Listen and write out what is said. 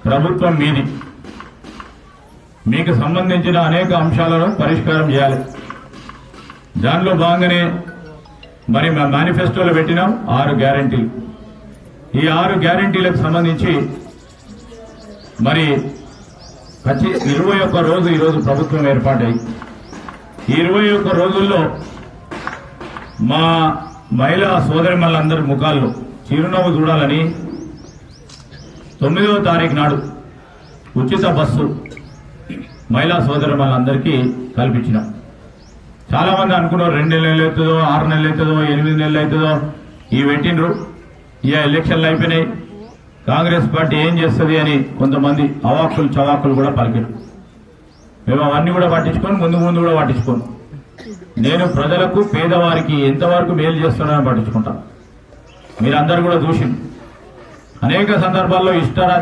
ప్రభుత్వం మీది. మీకు సంబంధించిన అనేక అంశాలను పరిష్కారం చేయాలి. దానిలో భాగంగానే మరి మా మేనిఫెస్టోలో పెట్టినాం 6 గ్యారంటీలు. ఈ 6 గ్యారంటీలకు సంబంధించి మరి 21 రోజు ఈరోజు ప్రభుత్వం ఏర్పాటై ఈ 21 రోజుల్లో మా మహిళా సోదరిమణులందరి ముఖాల్లో చిరునవ్వు చూడాలని 9వ తారీఖు నాడు ఉచిత బస్సు మహిళా సోదరిమణులందరికీ కల్పించినాం. చాలా మంది అనుకున్నారు 2 నెలలు అవుతుందో 6 నెలలు అవుతుందో 8 నెలలు అవుతుందో ఇవి పెట్టినరు. ఇక ఎలక్షన్లు అయిపోయినాయి, కాంగ్రెస్ పార్టీ ఏం చేస్తుంది అని కొంతమంది అవాక్కులు చవాకులు కూడా పలికారు. మేము అవన్నీ కూడా పట్టించుకొని ముందు కూడా పట్టించుకోను. నేను ప్రజలకు పేదవారికి ఎంతవరకు మేలు చేస్తున్నానని పట్టించుకుంటాను. మీరందరూ కూడా చూసి అనేక సందర్భాల్లో ఇష్టారా